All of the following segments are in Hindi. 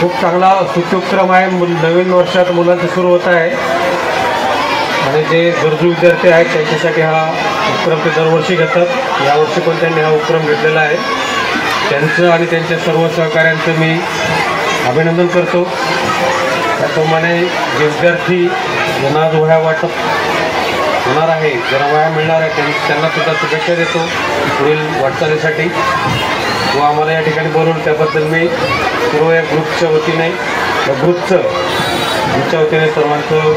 खूप चांगला सुखक्रम आहे. नवीन वर्षात मुलांचं सुरू होत आहे आणि जे गरजू विद्यार्थी आहेत त्यांच्यासाठी हा उपक्रम ते दरवर्षी घेतात. यावर्षी पण त्यांनी हा उपक्रम घेतलेला आहे. त्यांचं आणि त्यांच्या सर्व सहकाऱ्यांचं मी अभिनंदन करतो. त्याप्रमाणे जे विद्यार्थी ज्यांना आज वह्या वाटप होणार आहे, ज्यांना वह्या मिळणार आहे त्यांना सुद्धा शुभेच्छा देतो पुढील वाटचालीसाठी. व आम्हाला या ठिकाणी बोलवलं त्याबद्दल मी सर्व या ग्रुपच्या वतीने ग्रुपच्या वतीने सर्वांचं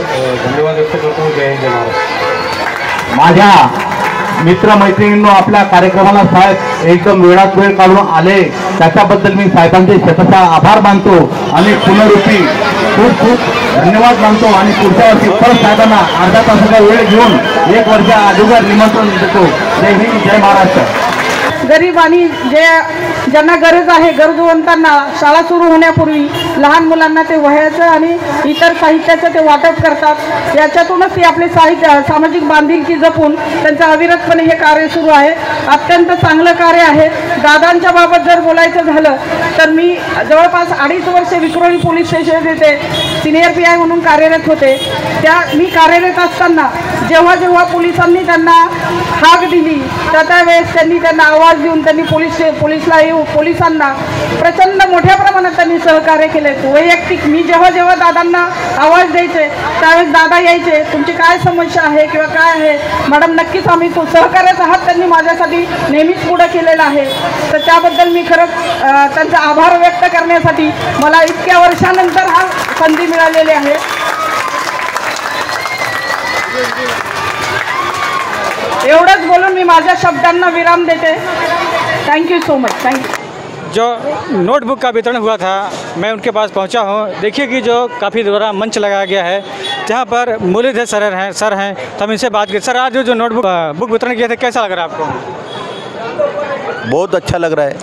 धन्यवाद व्यक्त करतो. जय हिंद, जय महाराष्ट्र. माझ्या मित्रमैत्रिणींनो, आपल्या कार्यक्रमाला साहेब एकदम वेळात वेळ काढून आले त्याच्याबद्दल मी साहेबांचे शतशः आभार मानतो आणि पुनरुक्ती खूप खूप धन्यवाद मानतो. आणि पुढच्या वर्षी परत साहेबांना अर्धा तासाचा वेळ घेऊन 1 वर्षा अगोदर निमंत्रण देतो. जय हिंद, जय महाराष्ट्र. गरीब आणि ज्यांना गरज आहे, गरजूवंतांना शाळा सुरू होण्यापूर्वी लहान मुलांना ते वह्याचं आणि इतर साहित्याचं ते वाटप करतात. याच्यातूनच ते आपले सामाजिक बांधिलकी जपून त्यांचं अविरतपणे हे कार्य सुरू आहे. अत्यंत चांगलं कार्य आहे. दादांच्या बाबत जर बोलायचं झालं तर मी जवळपास 2.5 वर्षे विक्रोळी पोलीस स्टेशन येथे सिनियर PI म्हणून कार्यरत होते. मी कार्यरत असताना जेव्हा जेव्हा पोलिसांनी त्यांना हाक दिली त्यावेळेस त्यांना आवाज देऊन त्यांनी पोलिसांना प्रचंड मोठ्या प्रमाणात त्यांनी सहकार्य केले. वैयक्तिक मी जेव्हा जेव्हा दादांना आवाज द्यायचे त्यावेळेस दादा यायचे, तुमची काय समस्या आहे किंवा काय आहे मॅडम, नक्कीच आम्ही सहकार्याचा हात त्यांनी माझ्यासाठी नेहमीच पुढं केलेला आहे. तर त्याबद्दल मी खरंच त्यांचा आभार व्यक्त करण्यासाठी मला इतक्या वर्षानंतर हा संधी मिळालेली आहे. एवढंच बोलून मी माझ्या शब्दांना विराम देते. Thank you so much. Thank you. जो नोटबुक का वितरण हुआ था मैं उनके पास पहुंचा हूं. देखिए कि जो काफ़ी बड़ा मंच लगाया गया है जहां पर मुरलीधर सर हैं तो हम इनसे बात करें. सर, आज जो नोटबुक वितरण किया था कैसा लग रहा है आपको? बहुत अच्छा लग रहा है.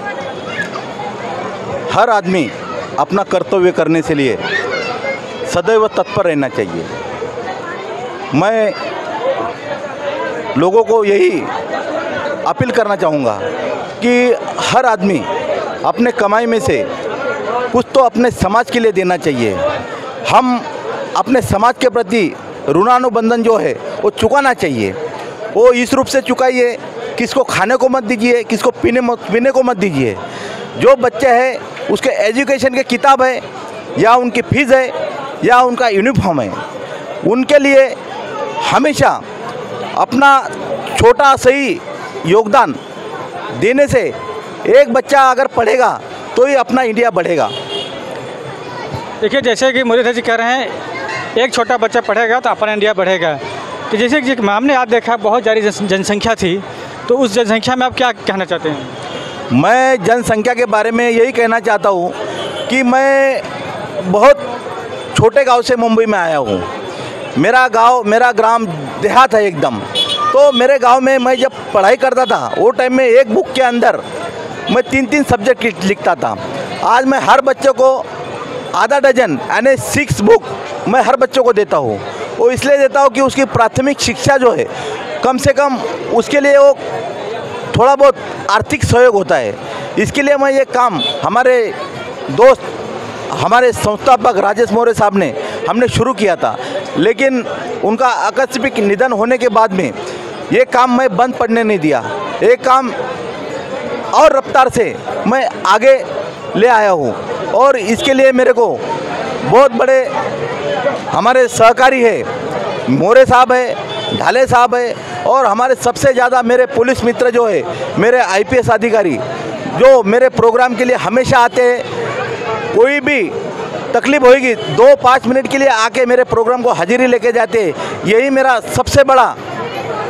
हर आदमी अपना कर्तव्य करने के लिए सदैव तत्पर रहना चाहिए. मैं लोगों को यही अपील करना चाहूँगा कि हर आदमी अपने कमाई में से कुछ तो अपने समाज के लिए देना चाहिए. हम अपने समाज के प्रति ऋणानुबंधन जो है वो चुकाना चाहिए. वो इस रूप से चुकाइए, किसको खाने को मत दीजिए, किसको पीने को मत दीजिए. जो बच्चे हैं उसके एजुकेशन के किताब है या उनकी फ़ीस है या उनका यूनिफॉर्म है, उनके लिए हमेशा अपना छोटा सही योगदान देने से एक बच्चा अगर पढ़ेगा तो ही अपना इंडिया बढ़ेगा. देखिए, जैसे कि मुरलीधर जी कह रहे हैं एक छोटा बच्चा पढ़ेगा तो अपना इंडिया बढ़ेगा. तो जैसे कि हमने आप देखा बहुत ज़्यादा जनसंख्या थी, तो उस जनसंख्या में आप क्या कहना चाहते हैं? मैं जनसंख्या के बारे में यही कहना चाहता हूँ कि मैं बहुत छोटे गांव से मुंबई में आया हूँ. मेरा ग्राम देहात है एकदम. तो मेरे गांव में मैं जब पढ़ाई करता था वो टाइम में एक बुक के अंदर मैं 3 सब्जेक्ट लिखता था. आज मैं हर बच्चे को आधा डजन यानी 6 बुक मैं हर बच्चों को देता हूँ. वो इसलिए देता हूँ कि उसकी प्राथमिक शिक्षा जो है कम से कम उसके लिए वो थोड़ा बहुत आर्थिक सहयोग होता है. इसके लिए मैं ये काम हमारे दोस्त हमारे संस्थापक राजेश मौर्य साहब ने हमने शुरू किया था, लेकिन उनका आकस्मिक निधन होने के बाद में ये काम मैं बंद पड़ने नहीं दिया. एक काम और रफ्तार से मैं आगे ले आया हूँ और इसके लिए मेरे को बहुत बड़े हमारे सहकारी है, मौर्य साहब है, ढाले साहब है और हमारे सबसे ज़्यादा मेरे पुलिस मित्र जो है, मेरे IPS अधिकारी जो मेरे प्रोग्राम के लिए हमेशा आते हैं. कोई भी तकलीफ होगी 2-5 मिनट के लिए आके मेरे प्रोग्राम को हाजिरी लेके जाते हैं. यही मेरा सबसे बड़ा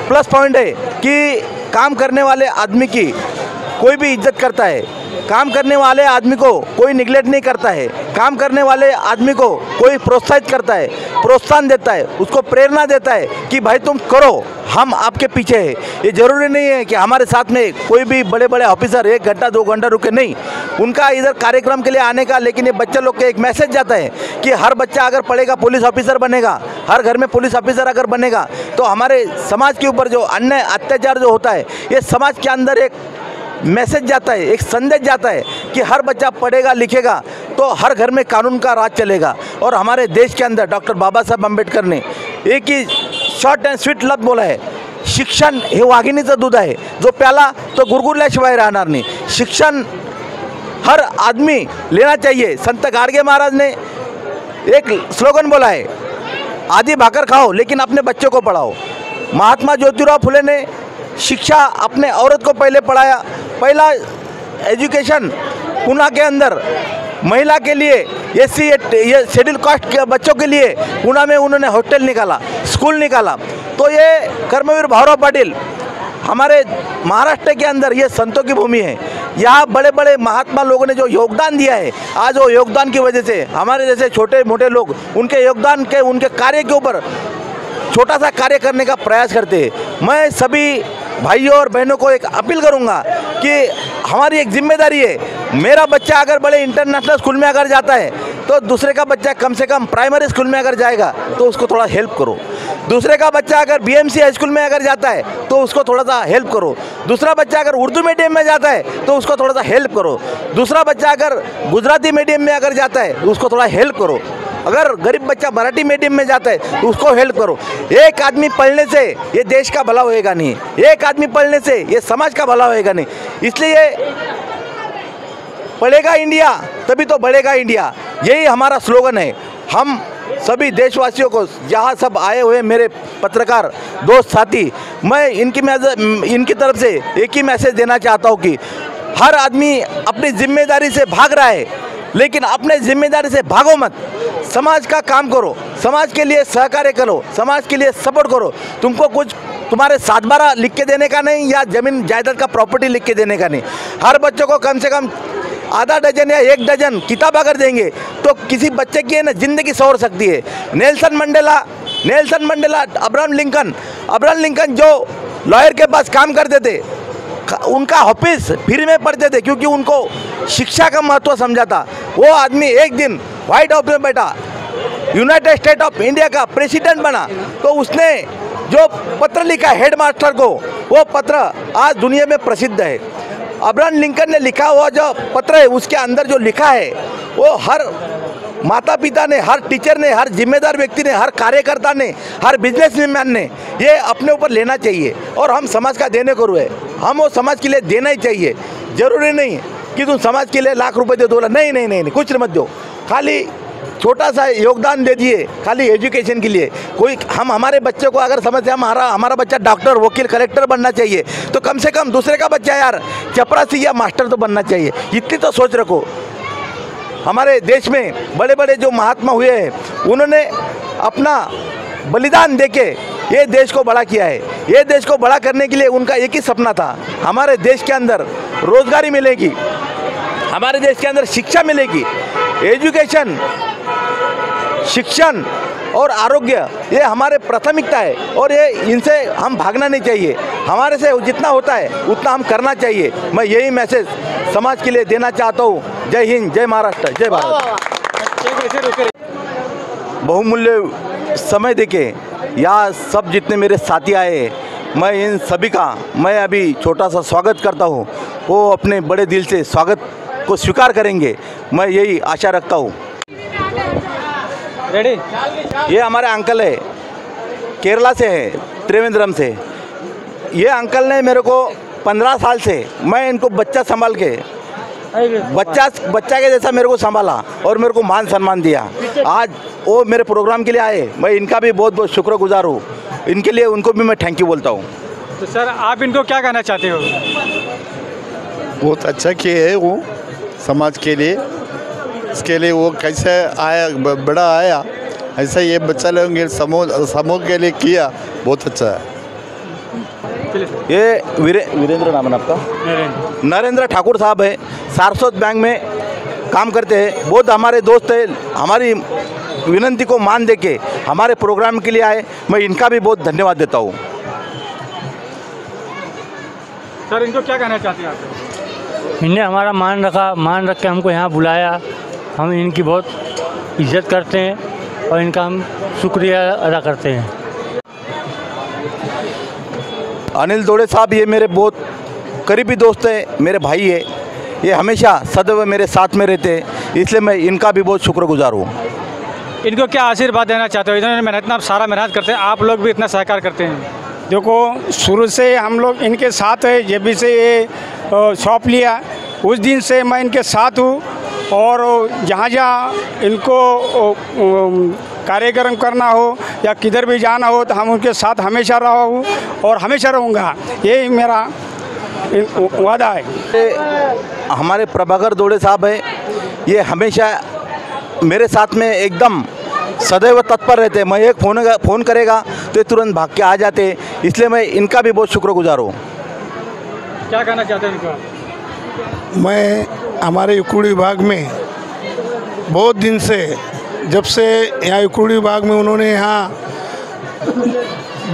प्लस पॉइंट है कि काम करने वाले आदमी की कोई भी इज्जत करता है. काम करने वाले आदमी को कोई निगलेक्ट नहीं करता है. काम करने वाले आदमी को कोई प्रोत्साहित करता है, प्रोत्साहन देता है, उसको प्रेरणा देता है कि भाई तुम करो, हम आपके पीछे हैं. ये ज़रूरी नहीं है कि हमारे साथ में कोई भी बड़े बड़े ऑफिसर 1 घंटा 2 घंटा रुके, नहीं. उनका इधर कार्यक्रम के लिए आने का, लेकिन ये बच्चे लोग के एक मैसेज जाता है कि हर बच्चा अगर पढ़ेगा पुलिस ऑफिसर बनेगा, हर घर में पुलिस ऑफिसर अगर बनेगा तो हमारे समाज के ऊपर जो अन्याय अत्याचार जो होता है ये समाज के अंदर एक मैसेज जाता है, एक संदेश जाता है कि हर बच्चा पढ़ेगा लिखेगा तो हर घर में कानून का राज चलेगा। और हमारे देश के अंदर डॉक्टर बाबा साहब आंबेडकर ने एक ही शॉर्ट एंड स्वीट लफ्ज बोला है, शिक्षण हे वाघिणीचं दूध आहे, जो प्याला तो गुरगुरल्याशिवाय राहणार नाही। शिक्षण हर आदमी लेना चाहिए। संत गाडगे महाराज ने एक स्लोगन बोला है, आधी भाकर खाओ लेकिन अपने बच्चों को पढ़ाओ। महात्मा ज्योतिराव फुले ने शिक्षा अपने औरत को पहले पढ़ाया। पहला एजुकेशन पुणे के अंदर महिला के लिए एससी ये शेड्यूल कास्ट के बच्चों के लिए पुणे में उन्होंने हॉस्टल निकाला, स्कूल निकाला। तो ये कर्मवीर भाऊराव पाटिल हमारे महाराष्ट्र के अंदर ये संतों की भूमि है। यहाँ बड़े बड़े महात्मा लोगों ने जो योगदान दिया है, आज वो योगदान की वजह से हमारे जैसे छोटे मोटे लोग उनके योगदान के उनके कार्य के ऊपर छोटा सा कार्य करने का प्रयास करते हैं। मैं सभी भाइयों और बहनों को एक अपील करूंगा कि हमारी एक जिम्मेदारी है, मेरा बच्चा अगर बड़े इंटरनेशनल स्कूल में अगर जाता है तो दूसरे का बच्चा कम से कम प्राइमरी स्कूल में अगर जाएगा तो उसको थोड़ा हेल्प करो। दूसरे का बच्चा अगर बीएमसी हाई स्कूल में अगर जाता है तो उसको थोड़ा सा हेल्प करो। दूसरा बच्चा अगर उर्दू मीडियम में जाता है तो उसको थोड़ा सा हेल्प करो। दूसरा बच्चा अगर गुजराती मीडियम में अगर जाता है तो उसको थोड़ा हेल्प करो। अगर गरीब बच्चा मराठी मीडियम में जाता है तो उसको हेल्प करो। एक आदमी पढ़ने से ये देश का भला होएगा नहीं, एक आदमी पढ़ने से ये समाज का भला होएगा नहीं। इसलिए पढ़ेगा इंडिया तभी तो बढ़ेगा इंडिया, यही हमारा स्लोगन है। हम सभी देशवासियों को, जहाँ सब आए हुए मेरे पत्रकार दोस्त साथी, मैं इनकी तरफ से एक ही मैसेज देना चाहता हूँ कि हर आदमी अपनी जिम्मेदारी से भाग रहा है, लेकिन अपने जिम्मेदारी से भागो मत। समाज का काम करो, समाज के लिए सहकार्य करो, समाज के लिए सपोर्ट करो। तुमको कुछ तुम्हारे 7/12 लिख के देने का नहीं या ज़मीन जायदाद का प्रॉपर्टी लिख के देने का नहीं। हर बच्चों को कम से कम आधा डजन या 1 डजन किताब अगर देंगे तो किसी बच्चे की है ना ज़िंदगी संवर सकती है। नेल्सन मंडेला, अब्राहम लिंकन जो लॉयर के पास काम करते थे, उनका ऑफिस फ्री में पढ़ते थे क्योंकि उनको शिक्षा का महत्व समझा था। वो आदमी एक दिन व्हाइट हाउस में बैठा, यूनाइटेड स्टेट ऑफ इंडिया का प्रेसिडेंट बना, तो उसने जो पत्र लिखा हेड मास्टर को, वो पत्र आज दुनिया में प्रसिद्ध है। अब्राहम लिंकन ने लिखा हुआ जो पत्र है, उसके अंदर जो लिखा है वो हर माता पिता ने, हर टीचर ने, हर जिम्मेदार व्यक्ति ने, हर कार्यकर्ता ने, हर बिजनेसमैन ने ये अपने ऊपर लेना चाहिए। और हम समाज का देने को रुए, हम वो समाज के लिए देना ही चाहिए। जरूरी नहीं कि तुम समाज के लिए लाख रुपए दे दो, नहीं, कुछ मत दो, खाली छोटा सा योगदान दे दिए, खाली एजुकेशन के लिए। कोई हम हमारे बच्चे को अगर समझते हैं हमारा बच्चा डॉक्टर, वकील, कलेक्टर बनना चाहिए, तो कम से कम दूसरे का बच्चा यार चपरासी या मास्टर तो बनना चाहिए। इतनी तो सोच रखो। हमारे देश में बड़े बड़े जो महात्मा हुए हैं, उन्होंने अपना बलिदान देके ये देश को बड़ा किया है। ये देश को बड़ा करने के लिए उनका एक ही सपना था, हमारे देश के अंदर रोजगारी मिलेगी, हमारे देश के अंदर शिक्षा मिलेगी। एजुकेशन, शिक्षण और आरोग्य ये हमारे प्राथमिकता है और ये इनसे हम भागना नहीं चाहिए। हमारे से जितना होता है उतना हम करना चाहिए। मैं यही मैसेज समाज के लिए देना चाहता हूँ। जय हिंद, जय महाराष्ट्र, जय भारत। बहुमूल्य समय देके यहाँ सब जितने मेरे साथी आए, मैं इन सभी का मैं अभी छोटा सा स्वागत करता हूँ। वो अपने बड़े दिल से स्वागत को स्वीकार करेंगे, मैं यही आशा रखता हूँ। रेडी? ये हमारे अंकल है, केरला से है, त्रिवेंद्रम से। ये अंकल ने मेरे को 15 साल से, मैं इनको बच्चा संभाल के बच्चा के जैसा मेरे को संभाला और मेरे को मान सम्मान दिया। आज वो मेरे प्रोग्राम के लिए आए, मैं इनका भी बहुत बहुत शुक्रगुजार हूँ। इनके लिए उनको भी मैं थैंक यू बोलता हूँ। तो सर आप इनको क्या कहना चाहते हो? बहुत अच्छा किए है वो समाज के लिए। इसके लिए वो कैसे आया, बड़ा आया, ऐसा ये बच्चा लोग समूह के लिए किया, बहुत अच्छा है। ये वीरेंद्र नाम है आपका? नरेंद्र ठाकुर साहब है, सारस्वत बैंक में काम करते हैं, बहुत हमारे दोस्त है। हमारी विनंती को मान देके हमारे प्रोग्राम के लिए आए, मैं इनका भी बहुत धन्यवाद देता हूँ। सर इनको क्या कहना चाहते हैं आप? इनने हमारा मान रख के हमको यहाँ बुलाया। हम इनकी बहुत इज्जत करते हैं और इनका हम शुक्रिया अदा करते हैं। अनिल दोड़े साहब ये मेरे बहुत करीबी दोस्त है, मेरे भाई है, ये हमेशा सदैव मेरे साथ में रहते हैं, इसलिए मैं इनका भी बहुत शुक्रगुजार हूँ। इनको क्या आशीर्वाद देना चाहते हो? इन्होंने मेहनत इतना सारा मेहनत करते हैं, आप लोग भी इतना सहकार करते हैं। देखो, शुरू से हम लोग इनके साथ है, जब भी से ये शॉप लिया उस दिन से मैं इनके साथ हूँ, और जहाँ जहाँ इनको कार्यक्रम करना हो या किधर भी जाना हो तो हम उनके साथ हमेशा रहा हूँ और हमेशा रहूँगा, यही मेरा वादा है। हमारे प्रभाकर दोड़े साहब है, ये हमेशा मेरे साथ में एकदम सदैव तत्पर रहते हैं। मैं एक फ़ोन करेगा तो ये तुरंत भाग के आ जाते हैं, इसलिए मैं इनका भी बहुत शुक्रगुजार हूँ। क्या कहना चाहते हैं इनको? मैं हमारे युकुड़ी विभाग में बहुत दिन से, जब से यहाँ युकुड़ी विभाग में उन्होंने यहाँ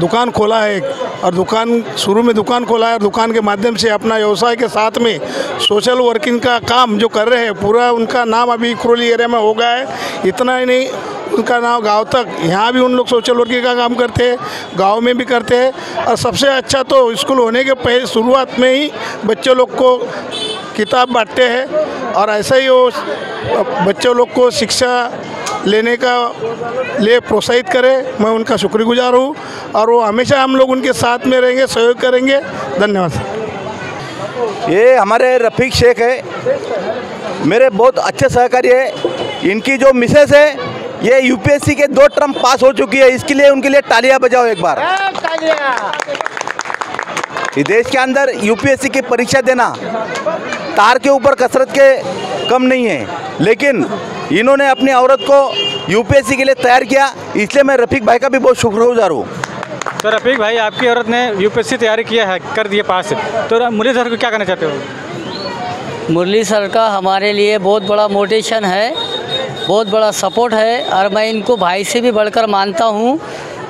दुकान खोला है, और दुकान शुरू में दुकान खोला है, और दुकान के माध्यम से अपना व्यवसाय के साथ में सोशल वर्किंग का काम जो कर रहे हैं, पूरा उनका नाम अभी इकरोली एरिया में हो गया है। इतना ही नहीं, उनका नाम गांव तक, यहाँ भी उन लोग सोशल वर्किंग का काम करते हैं, गांव में भी करते हैं। और सबसे अच्छा तो स्कूल होने के पहले शुरुआत में ही बच्चों लोग को किताब बांटते हैं, और ऐसा ही वो बच्चों लोग को शिक्षा लेने का लिए प्रोत्साहित करें। मैं उनका शुक्रगुजार हूँ, और वो हमेशा हम लोग उनके साथ में रहेंगे, सहयोग करेंगे। धन्यवाद। ये हमारे रफ़ीक शेख है, मेरे बहुत अच्छे सहकारी है। इनकी जो मिसेस है, ये यूपीएससी के 2 टर्म पास हो चुकी है, इसके लिए उनके लिए तालियां बजाओ एक बार। इस देश के अंदर यूपीएससी की परीक्षा देना तार के ऊपर कसरत के कम नहीं है, लेकिन इन्होंने अपनी औरत को यूपीएससी के लिए तैयार किया, इसलिए मैं रफ़ीक भाई का भी बहुत शुक्रगुजार हूँ। तो रफ़ीक भाई, आपकी औरत ने यूपीएससी तैयारी किया है, कर दिए पास, तो मुरली सर को क्या कहना चाहते हो? मुरली सर का हमारे लिए बहुत बड़ा मोटिवेशन है, बहुत बड़ा सपोर्ट है, और मैं इनको भाई से भी बढ़कर मानता हूँ।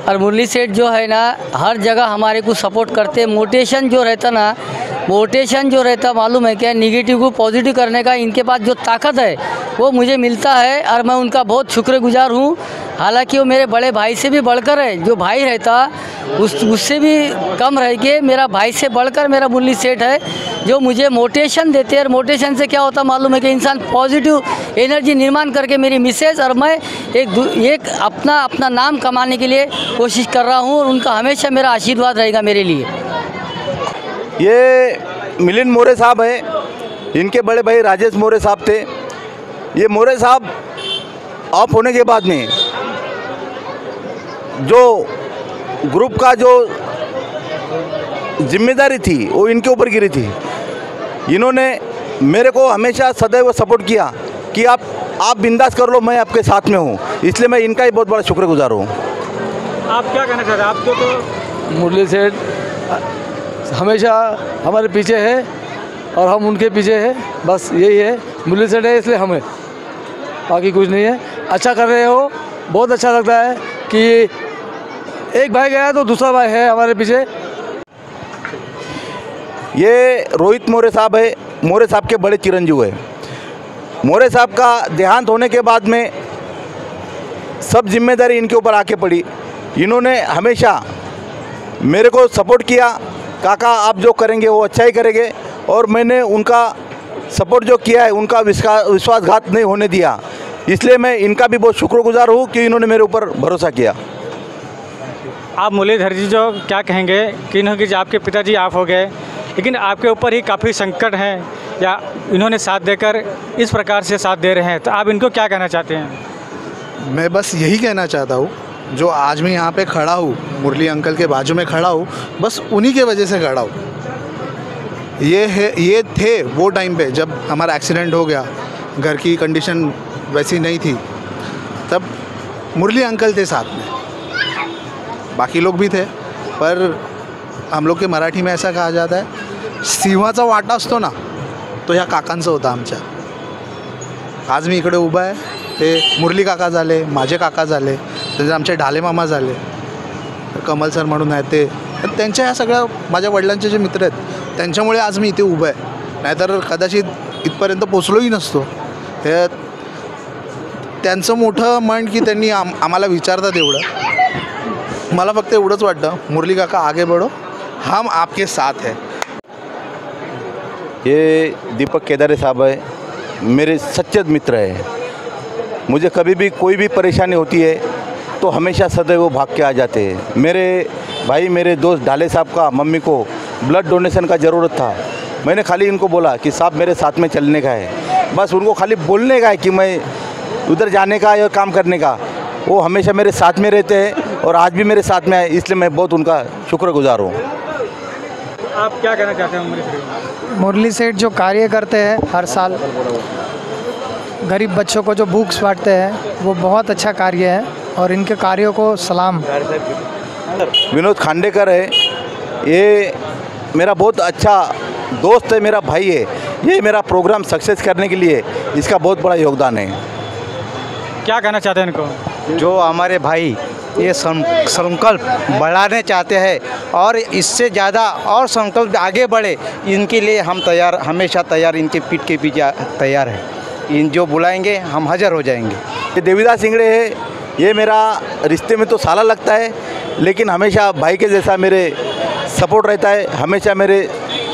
और मुरली सेठ जो है ना, हर जगह हमारे को सपोर्ट करते। मोटिवेशन जो रहता मालूम है क्या, निगेटिव को पॉजिटिव करने का इनके पास जो ताकत है वो मुझे मिलता है, और मैं उनका बहुत शुक्रगुजार हूँ। हालांकि वो मेरे बड़े भाई से भी बढ़कर है, जो भाई रहता उससे भी कम रह के मेरा भाई से बढ़कर मेरा मुरली सेठ है, जो मुझे मोटिवेशन देते हैं। और मोटिवेशन से क्या होता मालूम है कि इंसान पॉजिटिव एनर्जी निर्माण करके, मेरी मिसेज और मैं एक अपना नाम कमाने के लिए कोशिश कर रहा हूँ, और उनका हमेशा मेरा आशीर्वाद रहेगा मेरे लिए। ये मिलिंद मोरे साहब है, इनके बड़े भाई राजेश मोरे साहब थे। ये मोरे साहब ऑफ होने के बाद में जो ग्रुप का जो जिम्मेदारी थी वो इनके ऊपर गिरी थी। इन्होंने मेरे को हमेशा सदैव सपोर्ट किया कि आप बिंदास कर लो, मैं आपके साथ में हूँ, इसलिए मैं इनका ही बहुत बड़ा शुक्रगुजार हूँ। आप क्या कहना चाहते हैं? आपको तो मुरली सेठ हमेशा हमारे पीछे है, और हम उनके पीछे हैं, बस यही है। मुरली सेठ है इसलिए हमें, बाकी कुछ नहीं है। अच्छा कर रहे हो, बहुत अच्छा लगता है कि एक भाई गया तो दूसरा भाई है हमारे पीछे। ये रोहित मोरे साहब है, मोरे साहब के बड़े चिरंजीव है। मोरे साहब का देहांत होने के बाद में सब जिम्मेदारी इनके ऊपर आके पड़ी। इन्होंने हमेशा मेरे को सपोर्ट किया, काका आप जो करेंगे वो अच्छा ही करेंगे, और मैंने उनका सपोर्ट जो किया है, उनका विश्वासघात नहीं होने दिया, इसलिए मैं इनका भी बहुत शुक्रगुजार हूँ कि इन्होंने मेरे ऊपर भरोसा किया। आप मुरलीधर जी जो क्या कहेंगे कि इन्होंने आपके पिताजी ऑफ हो गए, लेकिन आपके ऊपर ही काफ़ी संकट हैं, या इन्होंने साथ देकर इस प्रकार से साथ दे रहे हैं, तो आप इनको क्या कहना चाहते हैं? मैं बस यही कहना चाहता हूँ, जो आज मैं यहाँ पे खड़ा हूँ, मुरली अंकल के बाजू में खड़ा हूँ, बस उन्हीं के वजह से खड़ा हूँ। ये थे वो टाइम पे जब हमारा एक्सीडेंट हो गया, घर की कंडीशन वैसी नहीं थी, तब मुरली अंकल थे साथ में, बाकी लोग भी थे, पर हम लोग के मराठी में ऐसा कहा जाता है, सिंहाचा वाटा असतो ना, तो ह्या काकांचा होता आमच्या। आज मी इकडे उभा आहे, ते मुरली काका झाले, माझे काका झाले, त्याचे आमचे ढाले मामा झाले, कमल सर म्हणून आहेत ते, त्यांच्या ह्या सगळ्या माझ्या वडिलांचे जे मित्र आहेत त्यांच्यामुळे आज मी इथे उभा आहे, नाहीतर कदाचित इथपर्यंत पोचलोही नसतो। हे त्यांचं मोठं मन की त्यांनी आम्हाला विचारतात एवढं। मला फक्त एवढंच वाटतं, मुरली काका आगे बढ़ो, हम आपके साथ हैं। ये दीपक केदारे साहब है, मेरे सच्चे मित्र है। मुझे कभी भी कोई भी परेशानी होती है तो हमेशा सदैव वो भाग के आ जाते हैं। मेरे भाई, मेरे दोस्त ढाले साहब का मम्मी को ब्लड डोनेशन का ज़रूरत था। मैंने खाली इनको बोला कि साहब मेरे साथ में चलने का है, बस उनको खाली बोलने का है कि मैं उधर जाने का या काम करने का। वो हमेशा मेरे साथ में रहते हैं और आज भी मेरे साथ में आए, इसलिए मैं बहुत उनका शुक्रगुजार हूँ। आप क्या कहना चाहते हैं मुरली सेठ जो कार्य करते हैं हर साल गरीब बच्चों को जो बुक्स बांटते हैं, वो बहुत अच्छा कार्य है और इनके कार्यों को सलाम। विनोद खांडेकर है, ये मेरा बहुत अच्छा दोस्त है, मेरा भाई है। ये मेरा प्रोग्राम सक्सेस करने के लिए इसका बहुत बड़ा योगदान है। क्या कहना चाहते हैं इनको? जो हमारे भाई ये संकल्प बढ़ाने चाहते हैं और इससे ज़्यादा और संकल्प आगे बढ़े, इनके लिए हम तैयार, हमेशा तैयार, इनके पीठ के पीछे तैयार है। इन जो बुलाएंगे हम हाजिर हो जाएंगे। ये देवीदास इंगड़े है, ये मेरा रिश्ते में तो साला लगता है, लेकिन हमेशा भाई के जैसा मेरे सपोर्ट रहता है, हमेशा मेरे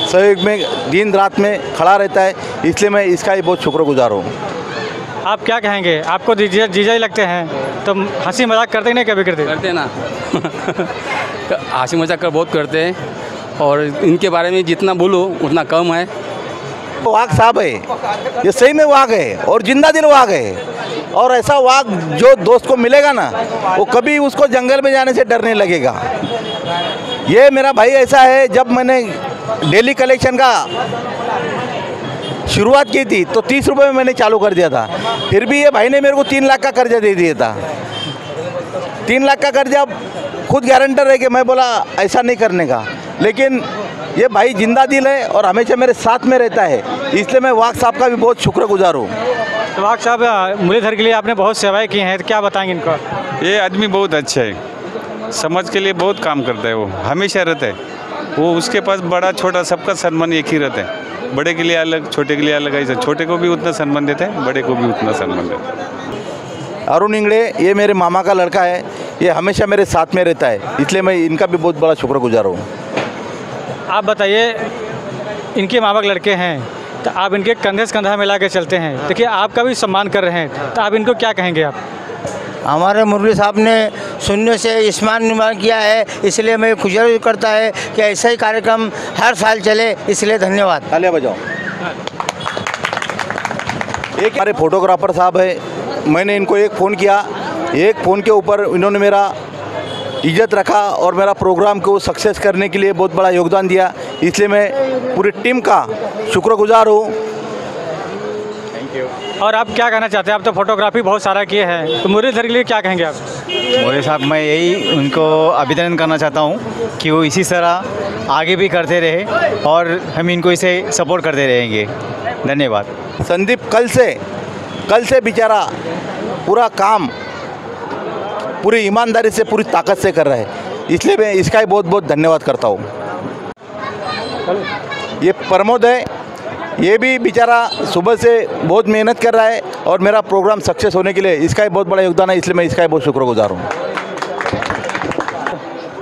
सहयोग में दिन रात में खड़ा रहता है, इसलिए मैं इसका ही बहुत शुक्रगुजार हूँ। आप क्या कहेंगे? आपको जीजा ही लगते हैं, तो हंसी मजाक करते नहीं? कभी करते ना हंसी मजाक कर बहुत करते हैं और इनके बारे में जितना बोलो उतना कम है। वाघ साहब है, ये सही में वाघ है और जिंदा दिल वाघ है। और ऐसा वाघ जो दोस्त को मिलेगा ना, वो कभी उसको जंगल में जाने से डरने लगेगा। ये मेरा भाई ऐसा है, जब मैंने डेली कलेक्शन का शुरुआत की थी तो 30 रुपये में मैंने चालू कर दिया था, फिर भी ये भाई ने मेरे को 3 लाख का कर्जा दे दिया था। 3 लाख का कर्जा खुद गारंटर है कि मैं बोला ऐसा नहीं करने का, लेकिन ये भाई जिंदा दिल है और हमेशा मेरे साथ में रहता है, इसलिए मैं वाघ साहब का भी बहुत शुक्रगुजार हूँ। तो वाघ साहब, मुरलीधर के लिए आपने बहुत सेवाएं की हैं, तो क्या बताएंगे इनको? ये आदमी बहुत अच्छा है, समाज के लिए बहुत काम करता है। वो हमेशा रहता है, वो उसके पास बड़ा छोटा सबका सम्मान एक ही रहता है। बड़े के लिए अलग, छोटे के लिए अलग, ऐसा छोटे को भी उतना सम्मान देते हैं, बड़े को भी उतना सम्मान देते हैं। अरुण इंगड़े, ये मेरे मामा का लड़का है, ये हमेशा मेरे साथ में रहता है, इसलिए मैं इनका भी बहुत बड़ा शुक्रगुजार हूँ। आप बताइए, इनके माँ बाप लड़के हैं तो आप इनके कंधे से कंधा मिला के चलते हैं, देखिए आपका भी सम्मान कर रहे हैं, तो आप इनको क्या कहेंगे? आप हमारे मुरली साहब ने शून्य से स्मारक निर्माण किया है, इसलिए मैं गुजारिश करता है कि ऐसा ही कार्यक्रम हर साल चले, इसलिए धन्यवाद। तालियां बजाओ। एक हमारे फोटोग्राफर साहब है, मैंने इनको एक फ़ोन किया, एक फ़ोन के ऊपर इन्होंने मेरा इज्जत रखा और मेरा प्रोग्राम को सक्सेस करने के लिए बहुत बड़ा योगदान दिया, इसलिए मैं पूरी टीम का शुक्रगुजार हूँ। Thank you. और आप क्या कहना चाहते हैं? आप तो फोटोग्राफी बहुत सारा किए हैं, तो मुरलीधर के लिए क्या कहेंगे आप? मोरे साहब, मैं यही उनको अभिनंदन करना चाहता हूँ कि वो इसी तरह आगे भी करते रहे और हम इनको इसे सपोर्ट करते रहेंगे। धन्यवाद। संदीप कल से बेचारा पूरा काम पूरी ईमानदारी से, पूरी ताकत से कर रहा है, इसलिए मैं इसका ही बहुत बहुत धन्यवाद करता हूँ। ये प्रमोद है, ये भी बेचारा सुबह से बहुत मेहनत कर रहा है और मेरा प्रोग्राम सक्सेस होने के लिए इसका ही बहुत बड़ा योगदान है, इसलिए मैं इसका ही बहुत शुक्रगुजार हूँ।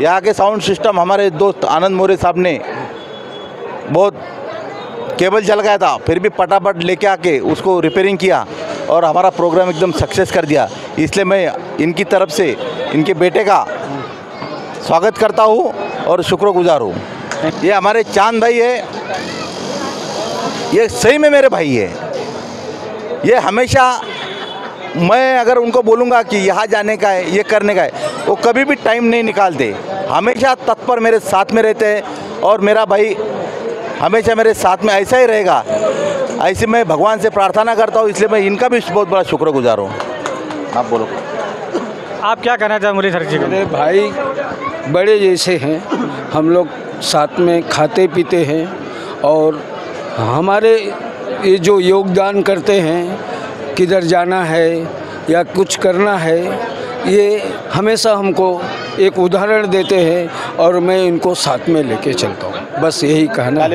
यहाँ के साउंड सिस्टम हमारे दोस्त आनंद मोरे साहब ने बहुत केबल जल गया था, फिर भी फटाफट लेके आके उसको रिपेयरिंग किया और हमारा प्रोग्राम एकदम सक्सेस कर दिया, इसलिए मैं इनकी तरफ से इनके बेटे का स्वागत करता हूँ और शुक्रगुजार हूँ। ये हमारे चांद भाई है, ये सही में मेरे भाई है। ये हमेशा, मैं अगर उनको बोलूँगा कि यहाँ जाने का है, ये करने का है, वो कभी भी टाइम नहीं निकालते, हमेशा तत्पर मेरे साथ में रहते हैं और मेरा भाई हमेशा मेरे साथ में ऐसा ही रहेगा, ऐसे मैं भगवान से प्रार्थना करता हूँ, इसलिए मैं इनका भी बहुत बड़ा शुक्रगुजार हूँ। आप बोलो। आप क्या कहना चाहते मुरलीधर जी? मेरे भाई बड़े जैसे हैं, हम लोग साथ में खाते पीते हैं और हमारे ये जो योगदान करते हैं, किधर जाना है या कुछ करना है, ये हमेशा हमको एक उदाहरण देते हैं और मैं इनको साथ में लेके चलता हूँ। बस यही कहना है।